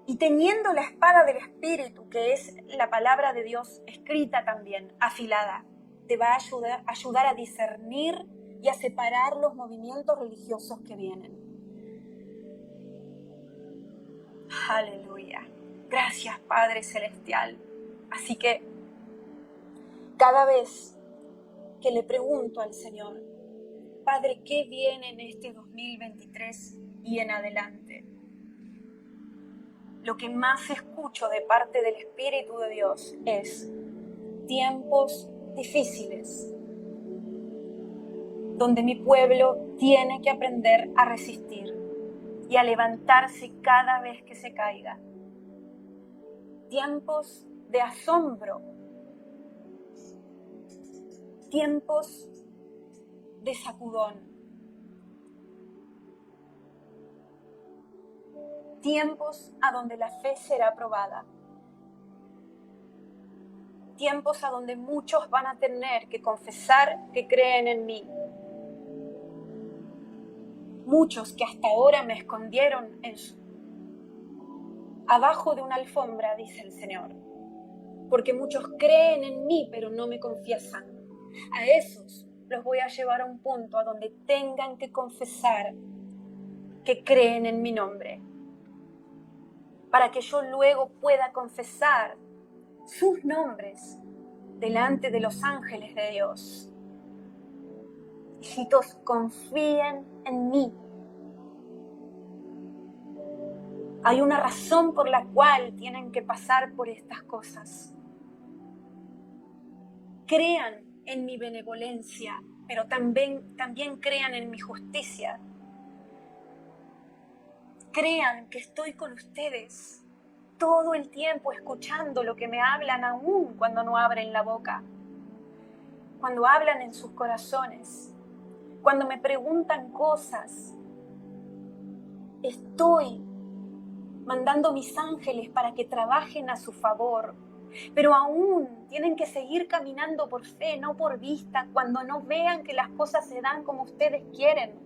y teniendo la espada del Espíritu, que es la palabra de Dios escrita también, afilada, te va a ayudar a discernir y a separar los movimientos religiosos que vienen. Aleluya. Gracias, Padre Celestial. Así que cada vez que le pregunto al Señor, Padre, ¿qué viene en este 2023 y en adelante? Lo que más escucho de parte del Espíritu de Dios es tiempos difíciles, donde mi pueblo tiene que aprender a resistir y a levantarse cada vez que se caiga. Tiempos de asombro, tiempos de sacudón, tiempos a donde la fe será probada, tiempos a donde muchos van a tener que confesar que creen en mí. Muchos que hasta ahora me escondieron abajo de una alfombra, dice el Señor. Porque muchos creen en mí, pero no me confiesan. A esos los voy a llevar a un punto a donde tengan que confesar que creen en mi nombre, para que yo luego pueda confesar sus nombres delante de los ángeles de Dios. Hijitos, confíen en mí. Hay una razón por la cual tienen que pasar por estas cosas. Crean en mi benevolencia, pero también crean en mi justicia. Crean que estoy con ustedes todo el tiempo escuchando lo que me hablan, aún cuando no abren la boca, cuando hablan en sus corazones, cuando me preguntan cosas. Estoy mandando mis ángeles para que trabajen a su favor, pero aún tienen que seguir caminando por fe, no por vista, cuando no vean que las cosas se dan como ustedes quieren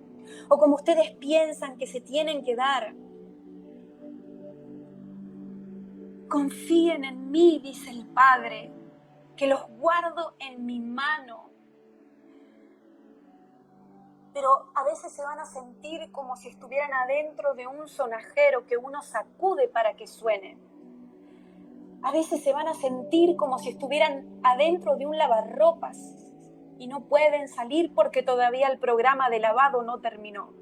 o como ustedes piensan que se tienen que dar. Confíen en mí, dice el Padre, que los guardo en mi mano. Pero a veces se van a sentir como si estuvieran adentro de un sonajero que uno sacude para que suene. A veces se van a sentir como si estuvieran adentro de un lavarropas y no pueden salir porque todavía el programa de lavado no terminó.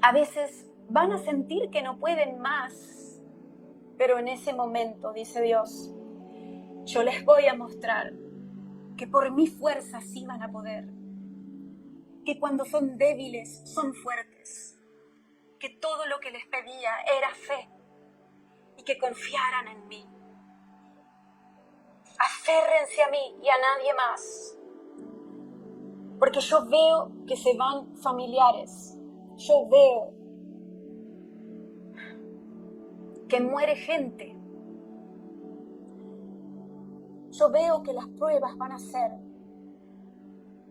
A veces van a sentir que no pueden más, pero en ese momento, dice Dios, yo les voy a mostrar que por mi fuerza sí van a poder, que cuando son débiles son fuertes, que todo lo que les pedía era fe y que confiaran en mí. Aférrense a mí y a nadie más, porque yo veo que se van familiares, yo veo que muere gente, yo veo que las pruebas van a ser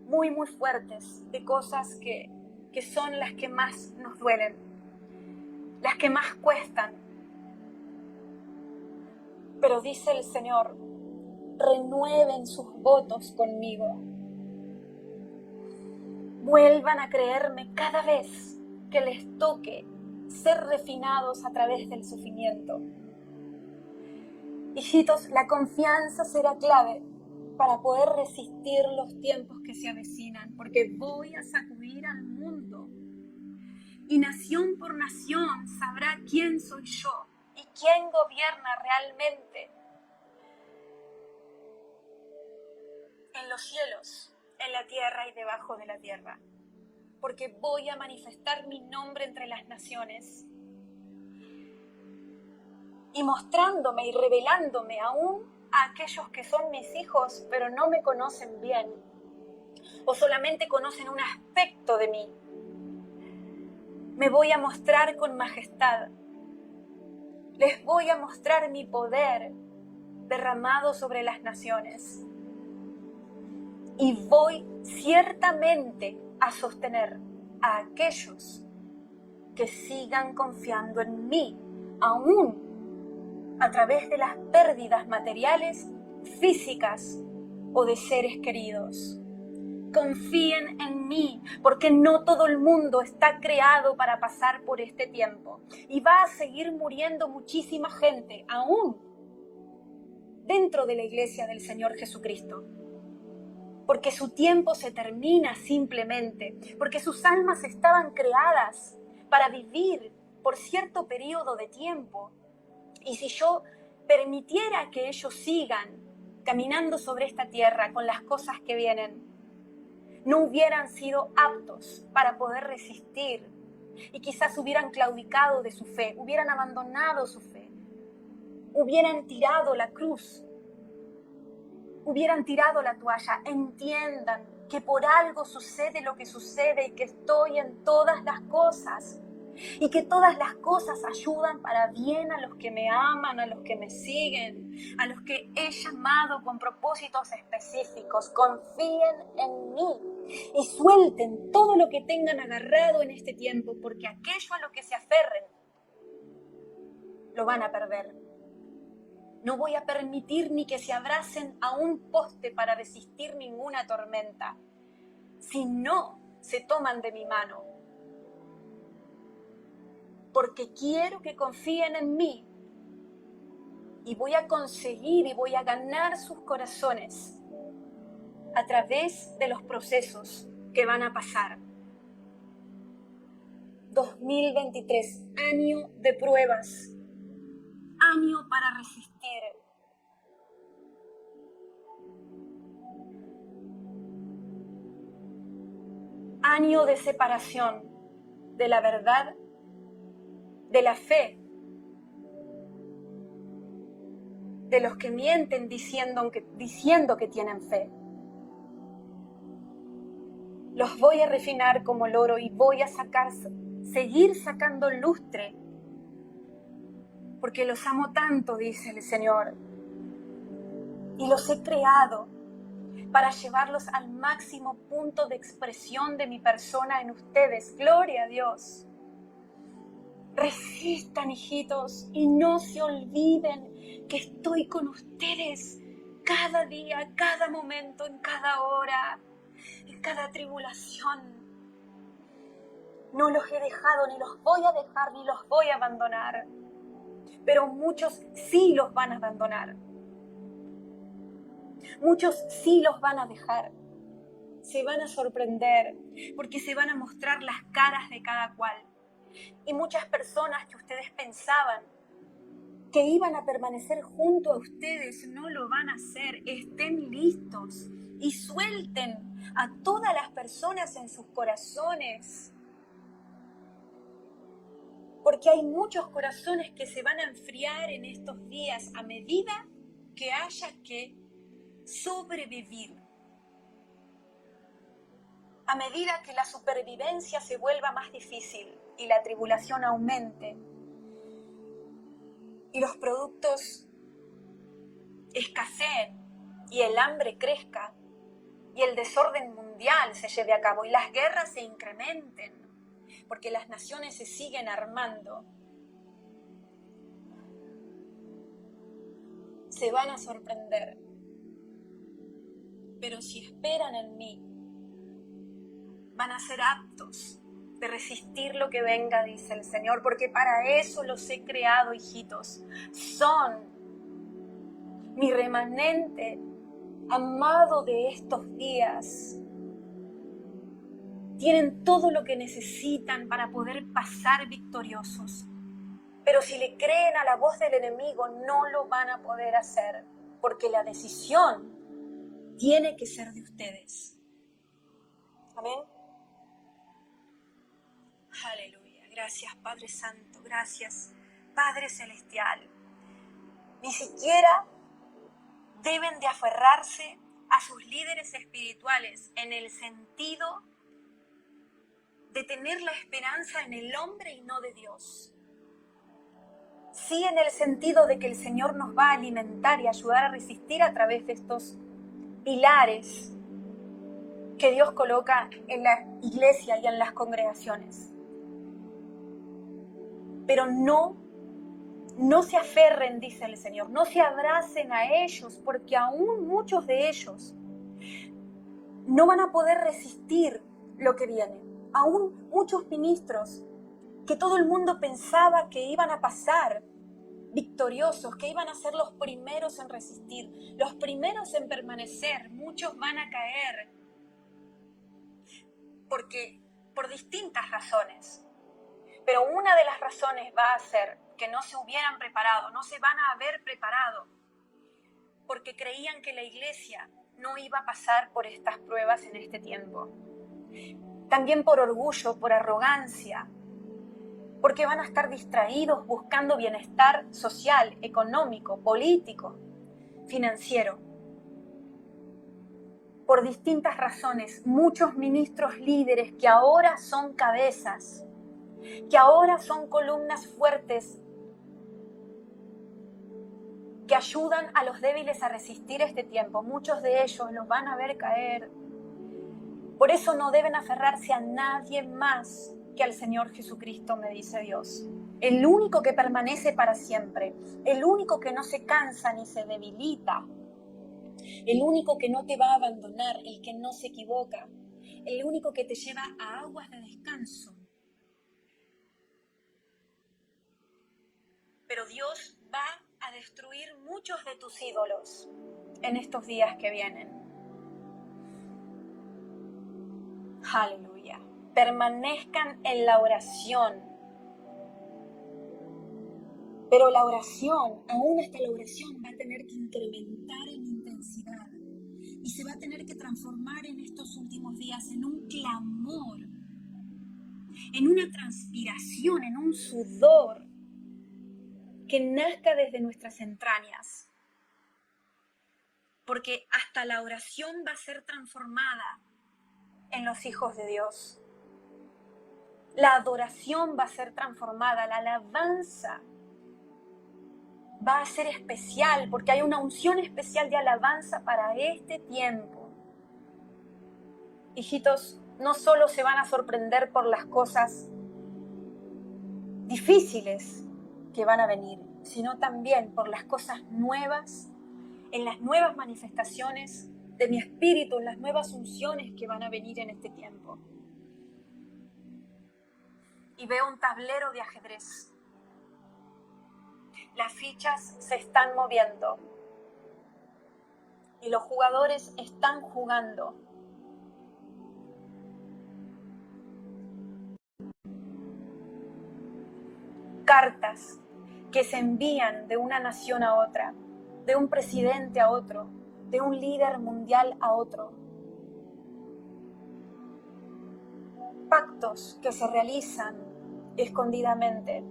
muy, muy fuertes, de cosas que son las que más nos duelen, las que más cuestan. Pero dice el Señor, renueven sus votos conmigo. Vuelvan a creerme cada vez que les toque ser refinados a través del sufrimiento. Hijitos, la confianza será clave para poder resistir los tiempos que se avecinan, porque voy a sacudir al mundo y nación por nación sabrá quién soy yo y quién gobierna realmente en los cielos, en la tierra y debajo de la tierra, porque voy a manifestar mi nombre entre las naciones y mostrándome y revelándome aún a aquellos que son mis hijos pero no me conocen bien o solamente conocen un aspecto de mí. Me voy a mostrar con majestad. Les voy a mostrar mi poder derramado sobre las naciones. Y voy ciertamente a sostener a aquellos que sigan confiando en mí, aún a través de las pérdidas materiales, físicas o de seres queridos. Confíen en mí, porque no todo el mundo está creado para pasar por este tiempo. Y va a seguir muriendo muchísima gente, aún dentro de la iglesia del Señor Jesucristo. Porque su tiempo se termina simplemente, porque sus almas estaban creadas para vivir por cierto periodo de tiempo. Y si yo permitiera que ellos sigan caminando sobre esta tierra con las cosas que vienen, no hubieran sido aptos para poder resistir y quizás hubieran claudicado de su fe, hubieran abandonado su fe, hubieran tirado la cruz, hubieran tirado la toalla. Entiendan que por algo sucede lo que sucede y que estoy en todas las cosas y que todas las cosas ayudan para bien a los que me aman, a los que me siguen, a los que he llamado con propósitos específicos. Confíen en mí y suelten todo lo que tengan agarrado en este tiempo, porque aquello a lo que se aferren lo van a perder. No voy a permitir ni que se abracen a un poste para resistir ninguna tormenta. Si no se toman de mi mano, porque quiero que confíen en mí y voy a conseguir y voy a ganar sus corazones a través de los procesos que van a pasar. 2023, año de pruebas, año para resistir. Año de separación de la verdad, de la fe, de los que mienten diciendo que tienen fe. Los voy a refinar como el oro y voy a seguir sacando lustre, porque los amo tanto, dice el Señor, y los he creado para llevarlos al máximo punto de expresión de mi persona en ustedes. Gloria a Dios. Resistan, hijitos, y no se olviden que estoy con ustedes cada día, cada momento, en cada hora, en cada tribulación. No los he dejado, ni los voy a dejar, ni los voy a abandonar. Pero muchos sí los van a abandonar. Muchos sí los van a dejar. Se van a sorprender porque se van a mostrar las caras de cada cual. Y muchas personas que ustedes pensaban que iban a permanecer junto a ustedes no lo van a hacer. Estén listos y suelten a todas las personas en sus corazones. Porque hay muchos corazones que se van a enfriar en estos días a medida que haya que sobrevivir. A medida que la supervivencia se vuelva más difícil y la tribulación aumente y los productos escaseen y el hambre crezca y el desorden mundial se lleve a cabo y las guerras se incrementen porque las naciones se siguen armando, se van a sorprender. Pero si esperan en mí, van a ser aptos de resistir lo que venga, dice el Señor, porque para eso los he creado, hijitos. Son mi remanente amado de estos días. Tienen todo lo que necesitan para poder pasar victoriosos. Pero si le creen a la voz del enemigo, no lo van a poder hacer, porque la decisión tiene que ser de ustedes. Amén. Aleluya. Gracias, Padre Santo. Gracias, Padre Celestial. Ni siquiera deben de aferrarse a sus líderes espirituales en el sentido de tener la esperanza en el hombre y no de Dios. Sí, en el sentido de que el Señor nos va a alimentar y ayudar a resistir a través de estos pilares que Dios coloca en la iglesia y en las congregaciones. Pero no se aferren, dice el Señor, no se abracen a ellos, porque aún muchos de ellos no van a poder resistir lo que viene. Aún muchos ministros que todo el mundo pensaba que iban a pasar victoriosos, que iban a ser los primeros en resistir, los primeros en permanecer, muchos van a caer porque por distintas razones. Pero una de las razones va a ser que no se hubieran preparado, no se van a haber preparado, porque creían que la iglesia no iba a pasar por estas pruebas en este tiempo. También por orgullo, por arrogancia, porque van a estar distraídos buscando bienestar social, económico, político, financiero. Por distintas razones, muchos ministros líderes que ahora son cabezas, que ahora son columnas fuertes, que ayudan a los débiles a resistir este tiempo, muchos de ellos los van a ver caer. Por eso no deben aferrarse a nadie más que al Señor Jesucristo, me dice Dios. el único que permanece para siempre, el único que no se cansa ni se debilita, el único que no te va a abandonar, el que no se equivoca, el único que te lleva a aguas de descanso. Pero Dios va a destruir muchos de tus ídolos en estos días que vienen. Aleluya. Permanezcan en la oración. Pero la oración, aún hasta la oración, va a tener que incrementar en intensidad. Y se va a tener que transformar en estos últimos días en un clamor, en una transpiración, en un sudor que nazca desde nuestras entrañas. Porque hasta la oración va a ser transformada en los hijos de Dios. La adoración va a ser transformada, la alabanza va a ser especial, porque hay una unción especial de alabanza para este tiempo. Hijitos, no solo se van a sorprender por las cosas difíciles que van a venir, sino también por las cosas nuevas, en las nuevas manifestaciones de mi espíritu, en las nuevas unciones que van a venir en este tiempo. Y veo un tablero de ajedrez. Las fichas se están moviendo y los jugadores están jugando. Cartas que se envían de una nación a otra, de un presidente a otro, de un líder mundial a otro. Pactos que se realizan escondidamente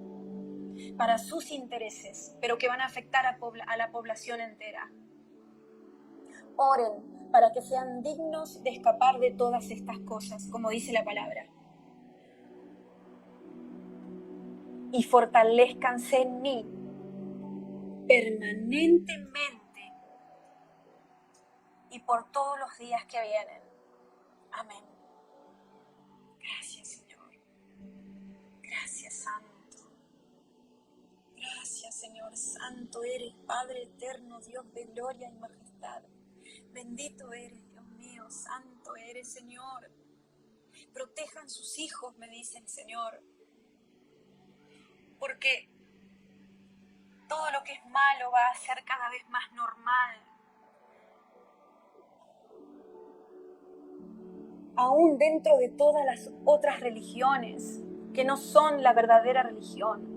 para sus intereses, pero que van a afectar a la población entera. Oren para que sean dignos de escapar de todas estas cosas, como dice la palabra. Y fortalezcanse en mí permanentemente y por todos los días que vienen. Amén. Gracias, Señor. Gracias, Santo. Gracias, Señor. Santo eres, Padre eterno, Dios de gloria y majestad. Bendito eres, Dios mío. Santo eres, Señor. Protejan sus hijos, me dice el Señor. Porque todo lo que es malo va a ser cada vez más normal. Aún dentro de todas las otras religiones que no son la verdadera religión.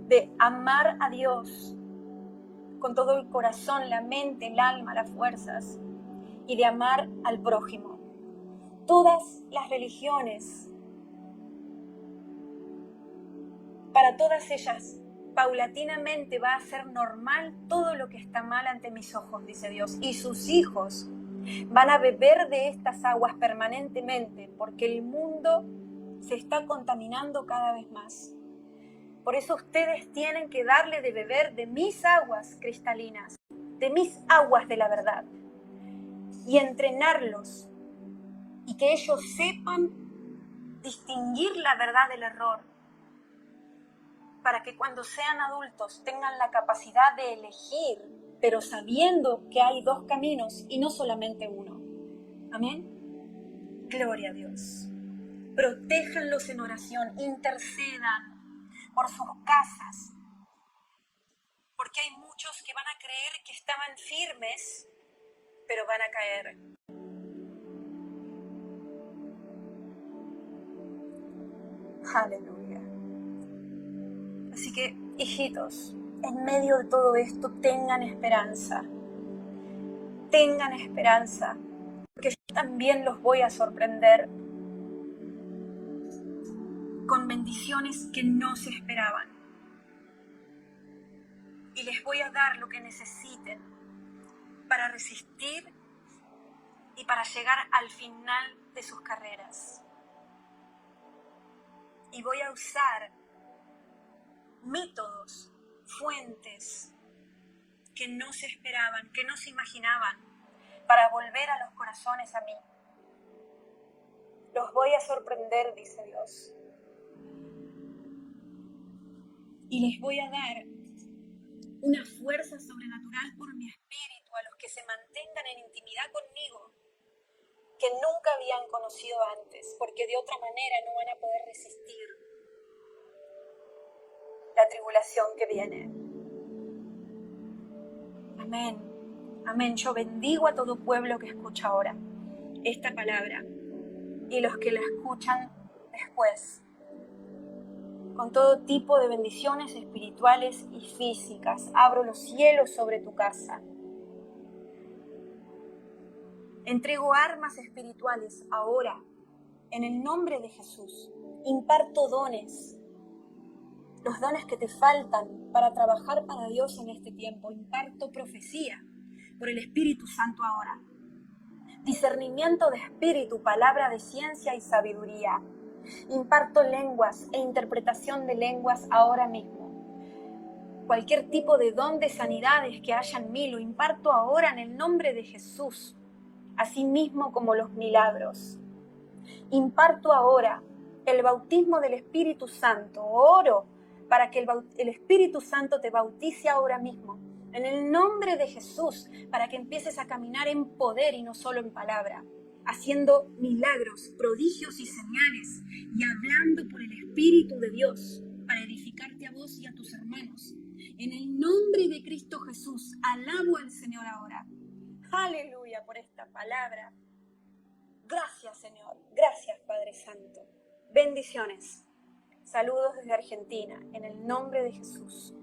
De amar a Dios con todo el corazón, la mente, el alma, las fuerzas, y de amar al prójimo. Todas las religiones, para todas ellas, paulatinamente va a ser normal todo lo que está mal ante mis ojos, dice Dios. Y sus hijos van a beber de estas aguas permanentemente, porque el mundo se está contaminando cada vez más. Por eso ustedes tienen que darle de beber de mis aguas cristalinas, de mis aguas de la verdad, y entrenarlos, y que ellos sepan distinguir la verdad del error, para que cuando sean adultos tengan la capacidad de elegir, pero sabiendo que hay dos caminos y no solamente uno. Amén. Gloria a Dios. Protéjanlos en oración, intercedan por sus casas, porque hay muchos que van a creer que estaban firmes, pero van a caer. Aleluya. Así que, hijitos, en medio de todo esto, tengan esperanza. Tengan esperanza, porque yo también los voy a sorprender con bendiciones que no se esperaban. Y les voy a dar lo que necesiten para resistir y para llegar al final de sus carreras. Y voy a usar métodos, fuentes que no se esperaban, que no se imaginaban, para volver a los corazones a mí. Los voy a sorprender, dice Dios. Y les voy a dar una fuerza sobrenatural por mi espíritu a los que se mantengan en intimidad conmigo, que nunca habían conocido antes, porque de otra manera no van a poder resistir la tribulación que viene. Amén. Amén. Yo bendigo a todo pueblo que escucha ahora esta palabra y los que la escuchan después, con todo tipo de bendiciones espirituales y físicas. Abro los cielos sobre tu casa. Entrego armas espirituales ahora, en el nombre de Jesús. Imparto dones, los dones que te faltan para trabajar para Dios en este tiempo. Imparto profecía por el Espíritu Santo ahora. Discernimiento de espíritu, palabra de ciencia y sabiduría. Imparto lenguas e interpretación de lenguas ahora mismo. Cualquier tipo de don de sanidades que haya en mí, lo imparto ahora en el nombre de Jesús, así mismo como los milagros. Imparto ahora el bautismo del Espíritu Santo. Oro para que el Espíritu Santo te bautice ahora mismo, en el nombre de Jesús, para que empieces a caminar en poder y no solo en palabra, haciendo milagros, prodigios y señales, y hablando por el Espíritu de Dios, para edificarte a vos y a tus hermanos. En el nombre de Cristo Jesús, alabo al Señor ahora. Aleluya por esta palabra. Gracias, Señor. Gracias, Padre Santo. Bendiciones. Saludos desde Argentina, en el nombre de Jesús.